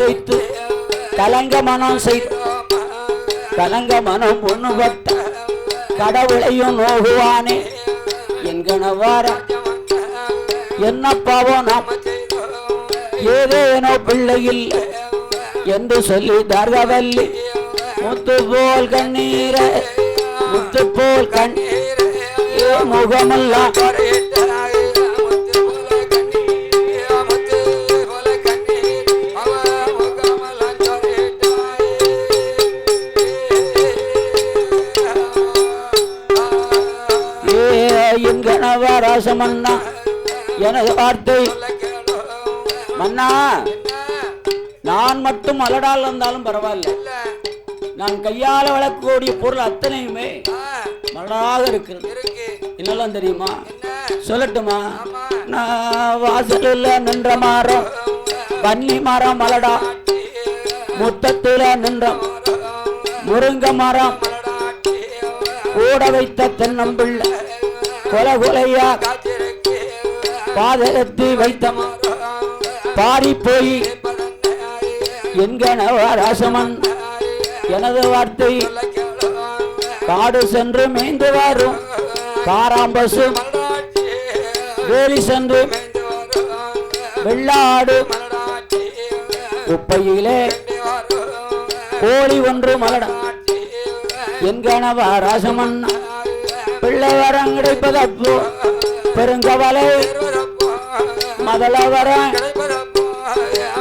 வைத்து கலங்க மனம் செய்து கலங்க மனம் பொண்ணுபட்ட கடவுளையும் நோகுவானே என்கணவார என்ன பாவம் நாம் ஏதேனோ பிள்ளையில் என்று சொல்லி தர்கவல்லி முத்து போல் கண்ணீர முத்து போல் கண்ணீர முகமெல்லாம் ராசமன்னா எனது வார்த்தை மன்னா நான் மட்டும் அலடால் வந்தாலும் பரவாயில்ல நான் கையால வளர்க்கக்கூடிய பொருள் அத்தனையுமே மலடாக இருக்கிறது என்னெல்லாம் தெரியுமா சொல்லட்டுமா நான் வாசலில் நின்ற மரம் வன்னி மரம் மலடா முத்தத்துல நின்ற முருங்க மரம் கூட வைத்த தென்னம்பிள்ளை கொலை கொலையா பாதகத்தை வைத்த பாரி போய் என்கணவராசமன் எனது வார்த்தை காடு சென்று மேய்ந்து வரும் காராம்பசு வேலி சென்று வெள்ளாடு குப்பையிலே கோழி ஒன்று மலட என்கணவராசமன் பிள்ளை வரம் கிடைப்பதப்போ பெருங்கவலை மதல வரம்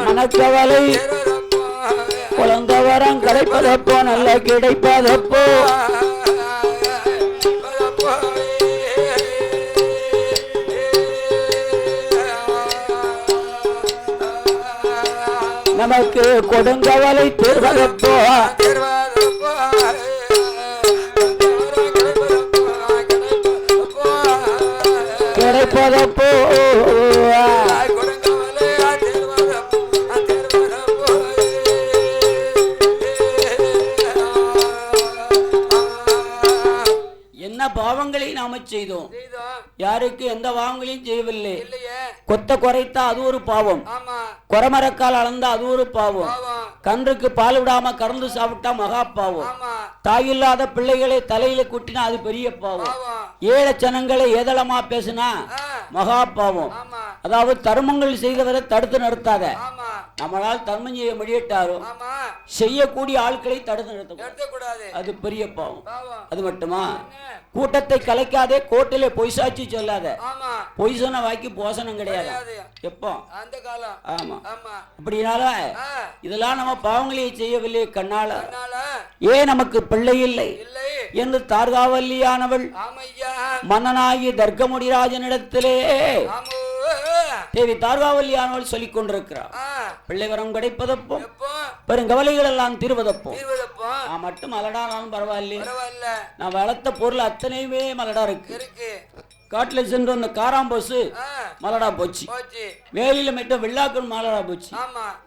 மனக்கவலை குழந்தை வரம் கிடைப்பதப்போ நல்ல கிடைப்பதப்போ நமக்கு கொடுங்கவலை தீர்வதப்போ கிடைப்பதப்போ என்ன பாவங்களை நாம செய்தோம் யாருக்கு எந்த பாவங்களையும் செய்யவில்லை கொத்த குறைத்தா அது ஒரு பாவம் கொரமரக்கால் அளந்தா அது ஒரு பாவம் கன்றுக்கு பால் விடாம கறந்து சாப்பிட்டா மகா பாவம் தாயில்லாத பிள்ளைகளை தலையில குட்டினா அது பெரிய பாவம் ஏழை ஜனங்களை ஏதளமா பேசினா மகா பாவம் அதாவது தர்மங்கள் செய்தவரை தடுத்து நிறுத்தாத நம்மளால் தர்மம் செய்ய முடியட்டாரோ செய்யக்கூடிய ஆட்களை தடுத்து நிறுத்த அது பெரிய பாவம் அது மட்டுமா கூட்டத்தை கலைக்காதே கோட்டிலே பொய் சாட்சி சொல்லாத பொய் சொன்ன வாய்க்கு போசனம் கிடையாது எப்போ ஆமா அப்படினால இதெல்லாம் நம்ம பாவங்களையே செய்யவில்லை கண்ணால ஏன் நமக்கு பிள்ளை இல்லை என்று தார்காவல்லியானவள் மன்னனாகி தர்க்கமுடிராஜனிடத்திலே தேவி தார்காவல்லியானவள் சொல்லிக் கொண்டிருக்கிறார் பிள்ளை வரம் கிடைப்பதப்போ பெருங்கவலைகள் எல்லாம் தீர்வதப்போ நான் மட்டும் மலடானாலும் பரவாயில்லை நான் வளர்த்த பொருள் அத்தனையுமே மலடா இருக்கு காட்டுல சென்று அந்த காராம்பசு மலடா போச்சு வேலியில மட்டும் வெள்ளாக்கள் மலடா போச்சு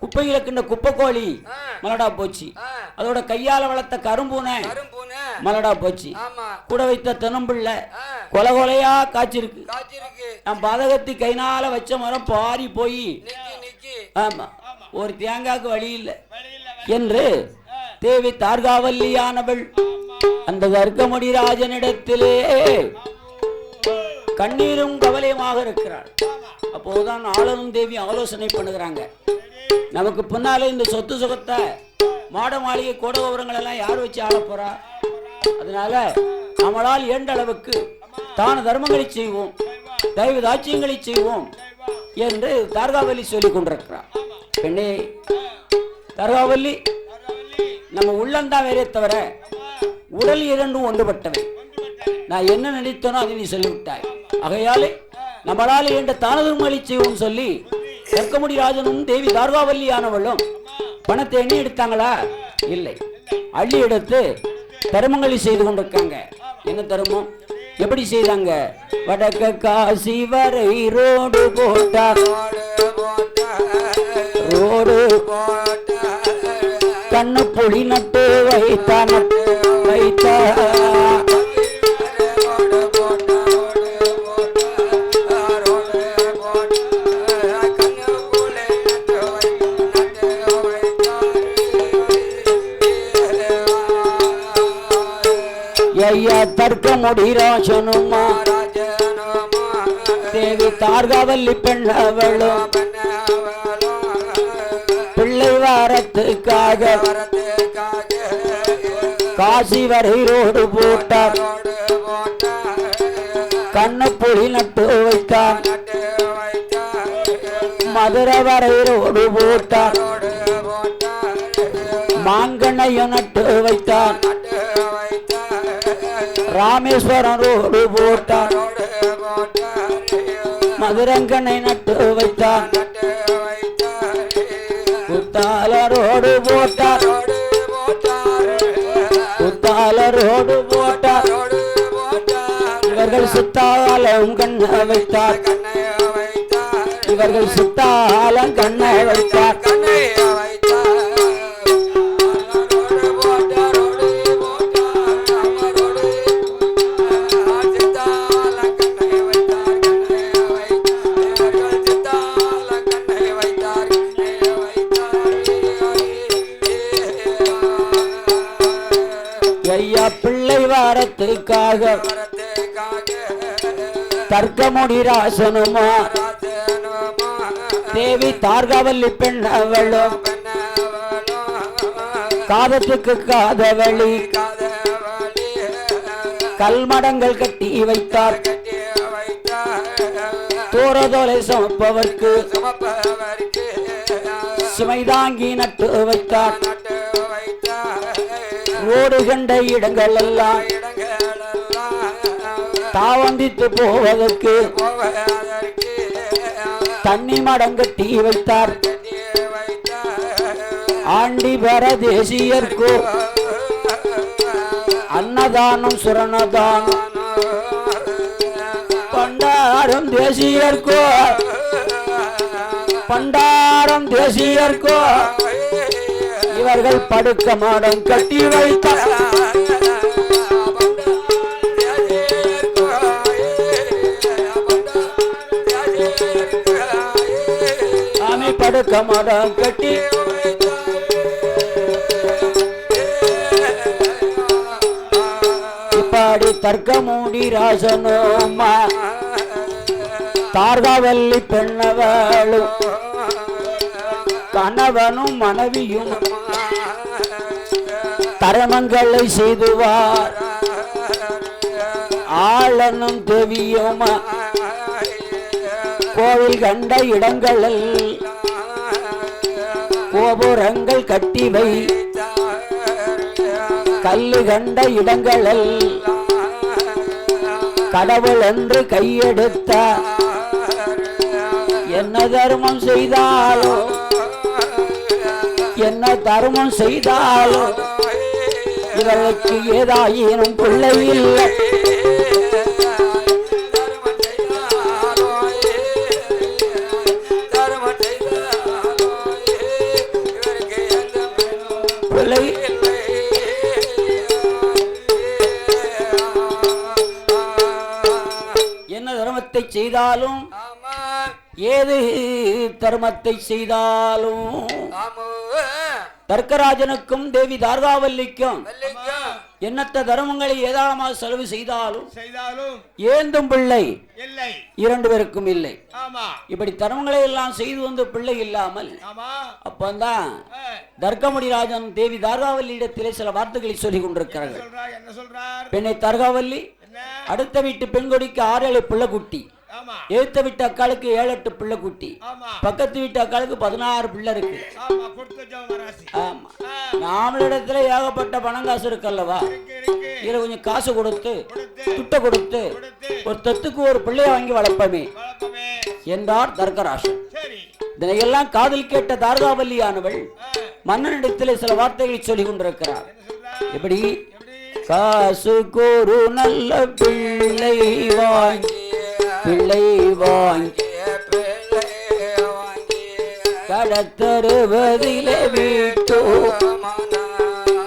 குப்பையில கிண்ட குப்பைக்கோழி மலடா போச்சு அதோட கையால வளர்த்த கரும்பூனை மலடா போச்சு கூட வைத்த தென்னம்பிள்ளை கொலை கொலையா காய்ச்சிருக்கு நான் பாதகத்தி கைனால வச்ச மரம் பாரி போய் ஆமா ஒரு தேங்காய்க்கு வழி இல்லை என்று தேவி தார்காவல்லியானவள் அந்த தர்க்கமுடிராஜனிடத்திலே கண்ணீரும் கவலையுமாக இருக்கிறாள். அப்போதுதான் ஆளுநரும் தேவி ஆலோசனை பண்ணுகிறாங்க. நமக்கு பின்னாலே இந்த சொத்து சுகத்தை மாட மாளிகை கோட விவரங்கள் எல்லாம் யார் வச்சு ஆள போறா? அதனால நம்மளால் ஏண்ட அளவுக்கு தான தர்மங்களை செய்வோம், தெய்வ தாட்சியங்களை செய்வோம் என்று தார்காவல்லி சொல்லிக் கொண்டிருக்கிறார். பெண்ணே தார்காவல்லி, நம்ம உள்ளந்தான் வேறே தவிர உடல் இரண்டும் ஒன்றுபட்டவை. நான் என்ன நினைத்தனோ அதை நீ சொல்லிவிட்டாய். ஆகையாலே நம்மளால் என்ற தானதர்மங்களை செய்வோம் சொல்லி தர்க்கமுடி ராஜனும் தேவி தார்காவல்லியானவளும் பணத்தை எண்ணி எடுத்தாங்களா? இல்லை, அள்ளி எடுத்து தர்மங்களை செய்து கொண்டிருக்காங்க. என்ன தர்மம், எப்படி செய்தாங்க? வடக்க காசி வரை ரோடு போட்டார், ரோடு கண்ணு புளி நட்டு வைத்தான், வைத்த தர்க்கமுடி ராசனுமா தேவி தார்காவல்லி பெண்ணவளும் பிள்ளை வாரத்துக்காக காசி வரை ரோடு போட்டார் கண்ணப்புலி நட்டு வைத்தார் மதுரை வரை ரோடு போட்டார் மாங்கண்ணையும் நட்டு வைத்தார் ராமேஸ்வரம் ரோடு போட்டார் மதுரங்கனை நட்டு வைத்தார் குத்தால ரோடு போட்டார் குத்தால ரோடு போட்டார் இவர்கள் சுத்தாலம் கண்ண வைத்தார் இவர்கள் சுத்தாலம் கண்ண வைத்தார் ஐயா பிள்ளை வாரத்துக்காக தர்க்கமுடி ராசனுமா தேவி தார்காவல்லி பெண்ணவளும் காதத்துக்கு காதவழி கல்மடங்கள் கட்டி வைத்தார் தூரதோலை சுமப்பவர்க்கு சுமைதாங்கி நட்டு வைத்தார் ரோடு கண்ட இடங்கள் எல்லாம் தாவந்தித்து போவதற்கு தண்ணி மடங்கட்டி வைத்தார் ஆண்டி பரதேசியர்க்கோ அன்னதானம் சுரணதானம் பண்டாரம் தேசியர்க்கோ பண்டாரம் தேசியர்க்கோ இவர்கள் படுக்க மாடம் கட்டி வைத்தார் ஆமை படுக்க மாடம் கட்டி இப்பாடி தர்க்கமுடி ராசனோமா தார்காவல்லி பெண்ணவளும் கணவனும் மனைவியும் தரமங்களை செய்துவார் ஆளனும் தேவியும் கோவில் கண்ட இடங்களில் கோபுரங்கள் கட்டி வை கல்லு கண்ட இடங்களில் கடவுள் என்று கையெடுத்த என்ன தர்மம் செய்தாலோ என்ன தர்மம் செய்தாலோ இவர்களுக்கு ஏதாயினும் பிள்ளை இல்லை பிள்ளை என்ன தர்மத்தை செய்தாலும் ஏது தர்மத்தை செய்தாலும் தர்க்கராஜனுக்கும் தேவி தார்காவல்லிக்கும் என்னத்த தர்மங்களை ஏதாமல் செலவு செய்தாலும் ஏந்தும் பிள்ளை இரண்டு பேருக்கும் இல்லை. இப்படி தர்மங்களை எல்லாம் செய்து வந்து பிள்ளை இல்லாமல் அப்பந்தான் தர்க்கமுடி ராஜன் தேவி தார்காவல்லி இடத்திலே சில வார்த்தைகளை சொல்லிக் கொண்டிருக்கிறார்கள். பெண்ணை தார்காவல்லி அடுத்த வீட்டு பெண்கொடிக்கு 6-7 பிள்ளை குட்டி, ஏத்த விட்ட அக்காளுக்கு 7-8 பிள்ளை குட்டி, பக்கத்து வீட்டு அக்காளுக்கு 16 பிள்ளை இருக்கு. நாமளிடத்துல ஏகப்பட்ட பணம் காசு இருக்குல்லவா, இதுல கொஞ்சம் காசு கொடுத்து துட்ட கொடுத்து ஒரு தத்துக்கு ஒரு பிள்ளைய வாங்கி வளர்ப்பமே என்றார் தர்க்கராசன். இதனையெல்லாம் காதல் கேட்ட தார்காவல்லியானவள் மன்னனிடத்திலே சில வார்த்தைகளை சொல்லிக் கொண்டிருக்கிறார். எப்படி காசுக்கு ஒரு நல்ல பிள்ளை வாங்கி கடத்தருவதிலே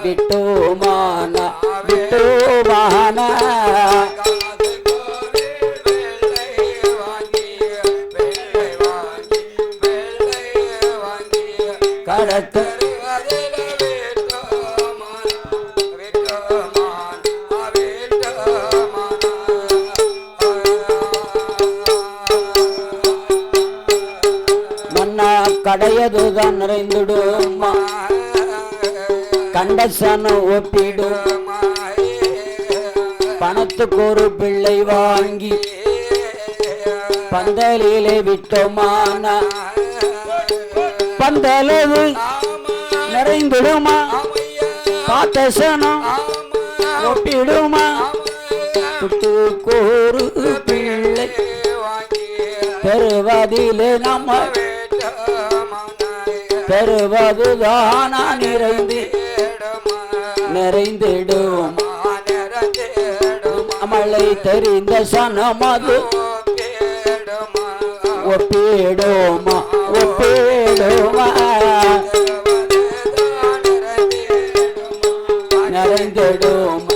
விட்டோமான கடத்த பெரியதுதான் நிறைந்துடுமா கண்டசனம் ஒப்பிடும் பணத்துக்கு ஒரு பிள்ளை வாங்கி பந்தலிலே விட்டோமான பந்தலது நிறைந்துடுமா காத்தசனம் ஒப்பிடுமா குட்டுக்கு ஒரு பிள்ளை பெறுவதிலே நம்ம பெறுவதுதானா நிறைந்திடும் மழை தெரிந்த சனமது ஒப்பிடுமா ஒப்பிடுமா நிறைந்திடும்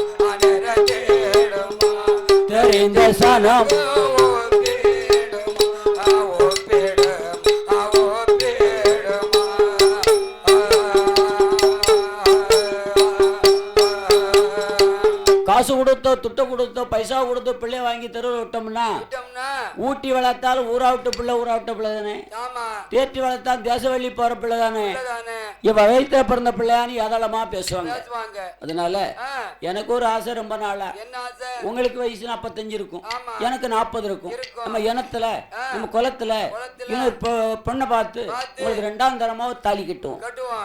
தெரிந்த சனம் காசு கொடுத்தோ துட்ட கொடுத்தோ பைசா கொடுத்தோ பிள்ளை வாங்கி தெருவில் விட்டோம்னா ஊட்டி வளர்த்தாலும் ஊரா விட்டு பிள்ளை தானே தேற்றி வளர்த்தால் தேசவள்ளி போற பிள்ளை தானே இவ வயிற்றுல பிறந்த பிள்ளையான்னு ஏதாளமா பேசுவாங்க. அதனால எனக்கு ஒரு ஆசை ரொம்ப நாளா, உங்களுக்கு வயசு 45 இருக்கும், எனக்கு 40 இருக்கும். நம்ம இனத்துல நம்ம குலத்துல பொண்ணை பார்த்து உங்களுக்கு 2ஆம் தரமா தாலி கட்டுவோம்.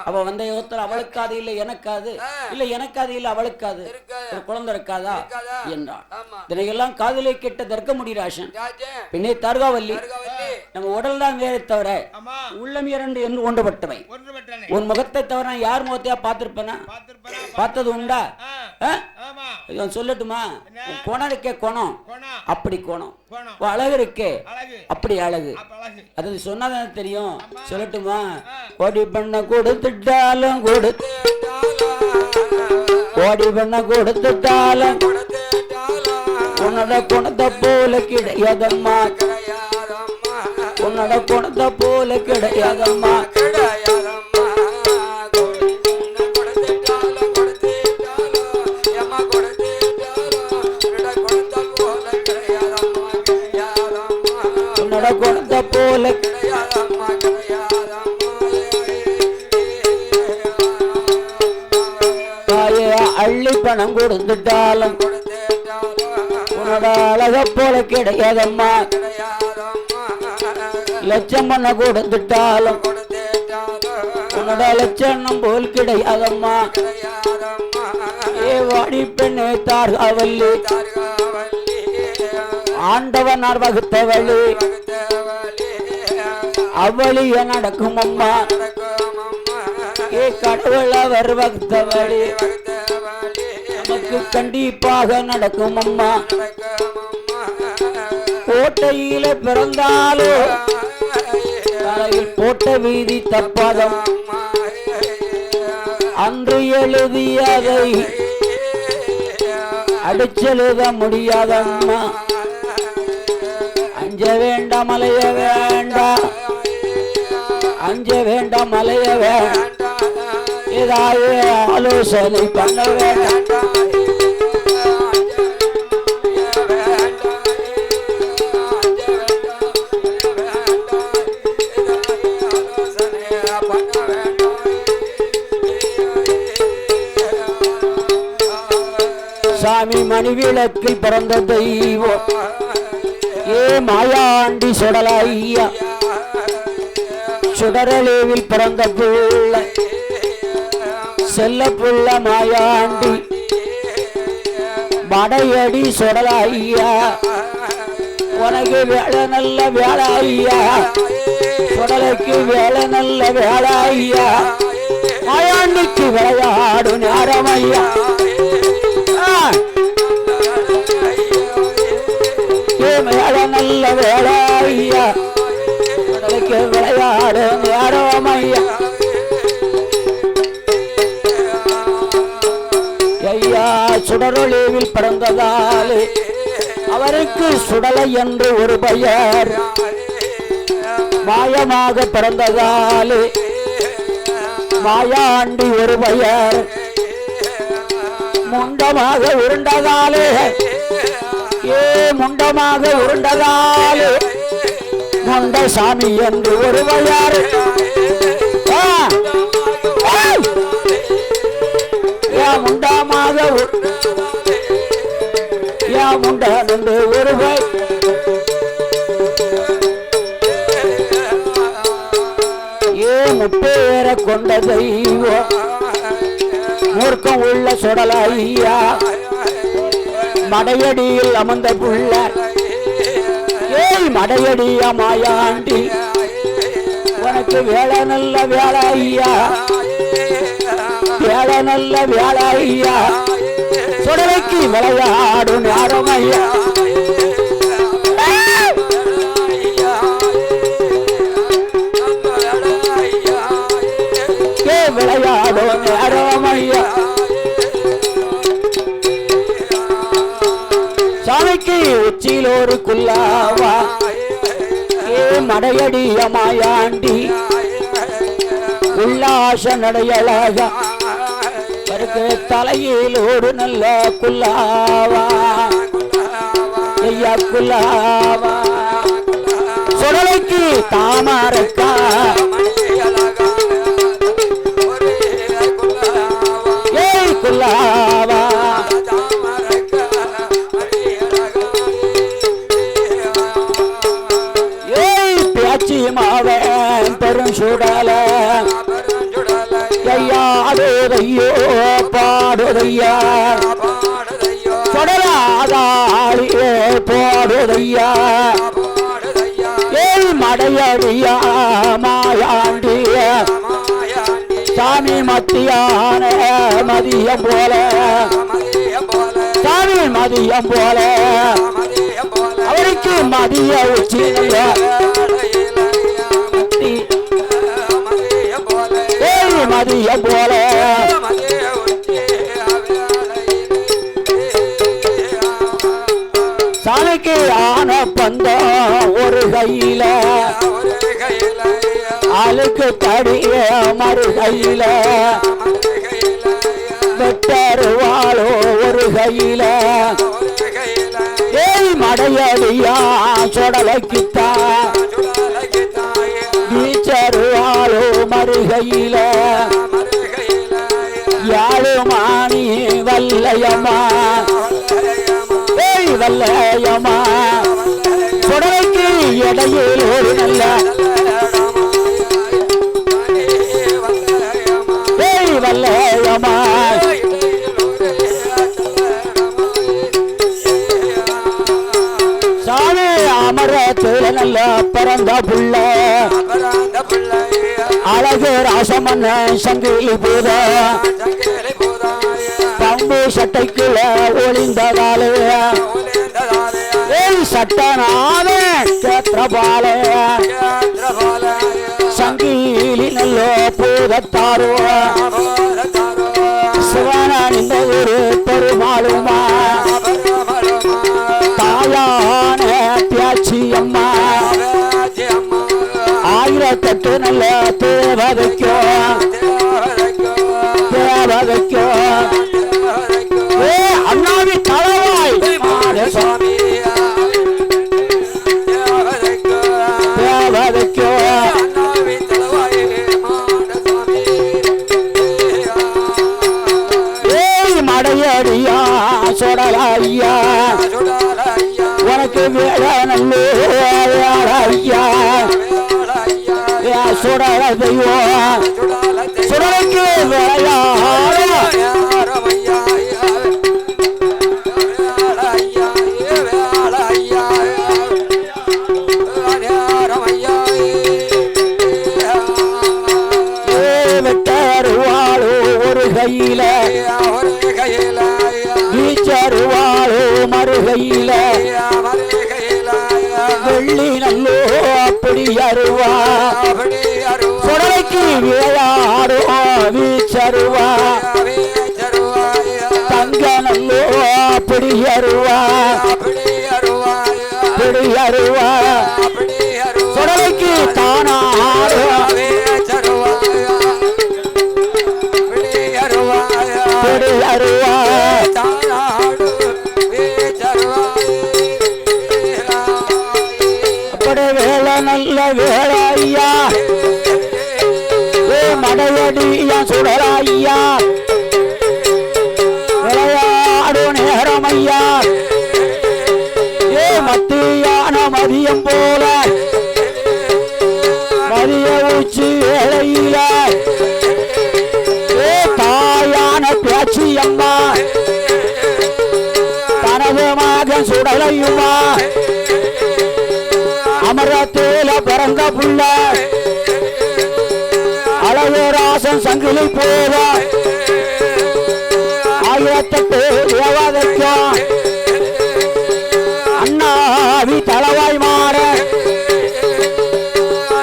அவ வந்த யோகத்துல அவளுக்காது இல்ல எனக்காது, இல்ல எனக்காது இல்ல அவளுக்காது, ஒரு குழந்தை இருக்காதா என்றான். இதனையெல்லாம் காதலை கெட்ட தர்க்க முடிராசன் பின்னே தர்காவல்லி நம்ம உடல் தான் வேற தவிர உள்ளம் 2 என்று ஒன்றுபட்டவை. உன் முகத்தை தவிர நான் யார் முகத்தையா பார்த்திருப்பேனா? பார்த்தது உண்டா? சொல்லட்டுமா? குணம் இருக்கே குணம், அப்படி குணம். அழகு இருக்கே அப்படி அழகு. அது சொன்னாதான் தெரியும். சொல்லட்டுமா? கோடி பண்ண கொடுத்துட்டாலும் கோடி பண்ண கொடுத்துட்டாலும் உன்னோட குணத்தை போல கிடையாதம்மா, உன்னோட குணத்தை போல கிடையாதம்மா. உன்னோட குணத்தை போல அள்ளி பணம் கொடுத்துட்டாலும் உன்னோட அழக போல கிடையாதம்மா. லட்சம் பண்ண கொடுத்துட்டாலும் உன்னோட லட்சணம் போல் கிடையாதம்மா. ஏ வாடி பெண்ணே தார்காவல்லி, ஆண்டவனார் வகுத்தவளி அவளிய நடக்கும் அம்மா. ஏ கடவுள் அவர் வகுத்தவளி நமக்கு கண்டிப்பாக நடக்கும் அம்மா. கோட்டையில பிறந்தாலும் தலையில் போட்ட வீதி தப்பாதம், அன்று எழுதியதை அடிச்செழுத முடியாதம்மா. அஞ்ச வேண்டாம் அலைய வேண்டாம், அஞ்ச வேண்டாம் அலைய வேண்டாம், ஏதாவது ஆலோசனை பண்ண வேண்டாம். சாமி மணிவிளக்கில் பிறந்த தெய்வம் ஏ மாயாண்டி சுடலையா, சுடரலேவில் பிறந்த பிள்ளை செல்ல புள்ள மாயாண்டி மடையடி சுடலையா. உனக்கு வேலை நல்ல வேலை ஐயா, சுடலைக்கு வேலை நல்ல வேலை ஐயா. மாயாண்டிக்கு விளையாடு நேரம் ஐயா, வேலை நல்ல வேலை ஐயா, சுடலைக்கு விளையாடு நேரம் ஐயா. ஐயா சுடரொளிவில் பிறந்ததாலே அவருக்கு சுடலை என்று ஒரு பெயர், மாயமாக பிறந்ததாலே மாயாண்டி ஒரு பெயர், முண்டமாக உருண்டதாலே ஏ முண்டமாக உருண்டதாலே முண்டசாமி என்று ஒரு பெயர். உள்ள தெய்வம் மூர்க்கம் உள்ள சுடலையா மடையடியில் அமர்ந்த புள்ள ஏய் மடையடியா மாயாண்டி உனக்கு வேலை நல்ல வேலை ஐயா வேலை நல்ல வேலை ஐயா சுடலைக்கு விளையாடும் நேரம் ஐயா விளையாடும் நேரம் ஐயா சாமிக்கு உச்சியில் ஒரு குல்லாவா ஏ மடையடிய மாயாண்டி உல்லாச நடையழகா அவருக்கு தலையில் ஒரு நல்ல குல்லாவா ஐயா குல்லாவா சுடலைக்கு தாமரக்கா ஏய் குல்லாவா மாவன் பெரும் சுடல ஐயாடுதையோ பாடுதையா சுடலாதாளியே போடுதையா ஏய் மடையடியா மாயாண்டிய சாமி மத்தியான மதியம் போல சாமி மதியம் போல அவருக்கு மதிய உச்சியில மதியம் போல சாலைக்கு ஆன பந்தம் ஒரு கையில ஆளுக்கு தடிய மறு கையில வெட்டருவாளோ ஒரு கையில ஏய் மடையடியா சுடலைக்குத்தா வீச்சருவாளோ மறுகையில யாழு மாணி வல்லையம்மா ஏய் வல்லையம்மா சுடலைக்கு இடையில் ஒரு நல்ல ஏய் வல்லையம்மா சாமி அமரத்துல நல்ல பிறந்த புள்ள அழகு ராசமன்ன சங்கிலி பூத பம்பு சட்டைக்குள்ள ஒளிந்ததாலே ஏய் சட்டனாவே கேத்திரபாலே சங்கிலி நல்ல பூதத்தாரோ சிவனிந்த ஒரு பெருமாளுமா தாயான பியாச்சி அம்மா ஆயிரத்தெட்டு நல்ல தேவதைக்கோ தேவதைக்கோ ஏ அண்ணாவி தளவாய் சுவாமி தேவதைக்கோ ஏய் மடையடியா சுடலையா உனக்கு வேலை நல்ல ஐயா சுடல தெய்வம் சுடலைக்கு விளையாட வெட்டருவாளோ ஒரு கையில வீச்சருவாளோ மறுகையில வெள்ளி நல்லோ அப்படி அருவா சுடலைக்கு விளையாடோ வீச்சருவா தங்க நல்லோ அப்படி அருவா அப்படி அருவா சுடலைக்கு தானாடோ அப்படி அருவா அப்படி வேலை நல்ல வேலை ஐயா மடையடியா சுடலையா விளையாடு நேரம் ஐயா ஏ மத்தியான மதியம் போல மதிய உச்சி வேளையில சுடலையுமா அமரத்தேல பிறந்த புள்ள அழகராசன் சங்கிலி போத ஆயிரத்தெட்டு தேவதைக்கும் அண்ணாவி தளவாய் மாற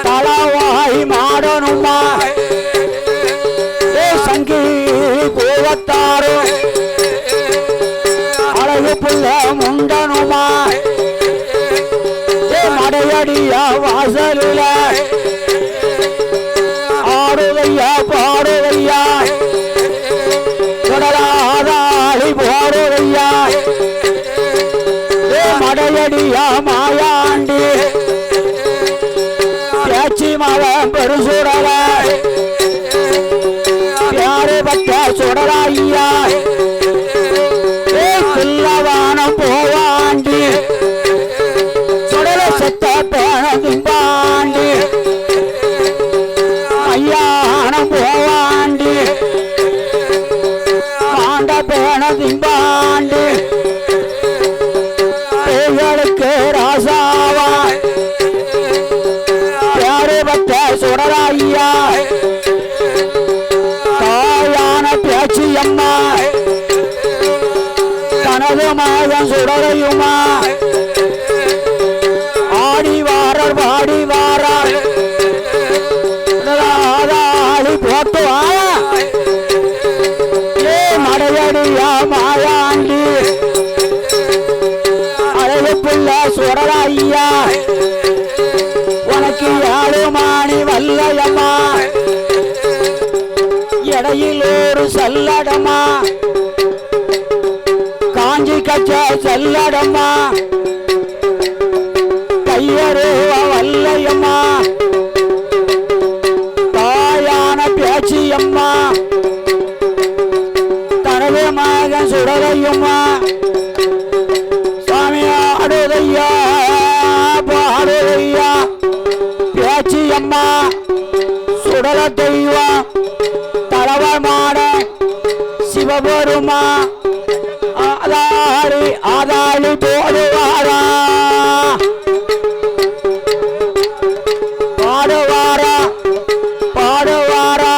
தளவாய் மாடனுமா சங்கிலி போவத்தாரோ அழகு புள்ள முண்டனுமா மடையடியா வாசலில ஆடுதையா பாடுதையா தொடராதாளி போடுதையா மடையடியா மாயாண்டி பேச்சி மவன் பெருசுடல யாரு பட்ட சுடராய்யா பிள்ளவானம் போவாண்டி சுடல செத்த பேணதும்பாண்டி ஐயானம் போவாண்டி ஆண்ட பேணதும்பாண்டி பேய்களுக்கு ராசாவா யாரு பட்ட சுடராய்யா தாயான பேச்சு அம்மா தனது மகன் சுடரையுமா ஆடி வாரர் பாடி வாரார் ஆதாளி போட்டு மடையடியா மாயாண்டி அழகு புள்ள சுடராய்யா உனக்கு யாழு மாணி வல்லையம்மா இடையில் ஒரு சல்லடமா காஞ்சி கச்ச சல்லடமா கையருவ வல்லையம்மா தாயான பேச்சியம்மா தனது மகன் சுடரையுமா சாமி ஆடுதையா பாடுதையா பேச்சியம்மா சுடல தெய்வம் தளவ மாட சிவபெருமா ஆதாரி ஆதாளி போடுவாரா பாடுவாரா பாடுவாரா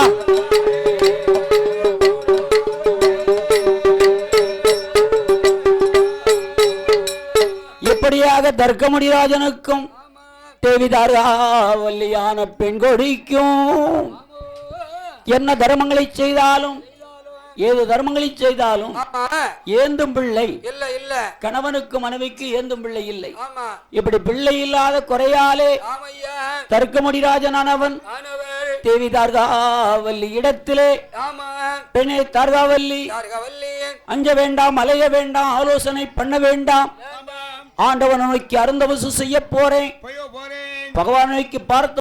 இப்படியாக தர்க்கமுடிராஜனுக்கும் தேவிதாராவல்லியான பெண் கொடிக்கும் என்ன தர்மங்களை செய்தாலும் ஏது தர்மங்களை செய்தாலும் ஏந்தும் பிள்ளை இல்ல இல்ல கணவனுக்கு மனைவிக்கு ஏந்தும் பிள்ளை இல்லை இப்படி பிள்ளை இல்லாத குறையாலே தர்க்கமுடிராஜனானவன் தேவி தார்காவல்லி இடத்திலே பெண்ணே தார்காவல்லி அஞ்ச வேண்டாம் அலைய வேண்டாம் ஆலோசனை பண்ண வேண்டாம் ஆண்டவன் நோக்கி அருந்தவசு செய்ய போறேன் பகவான் நோக்கி பார்த்து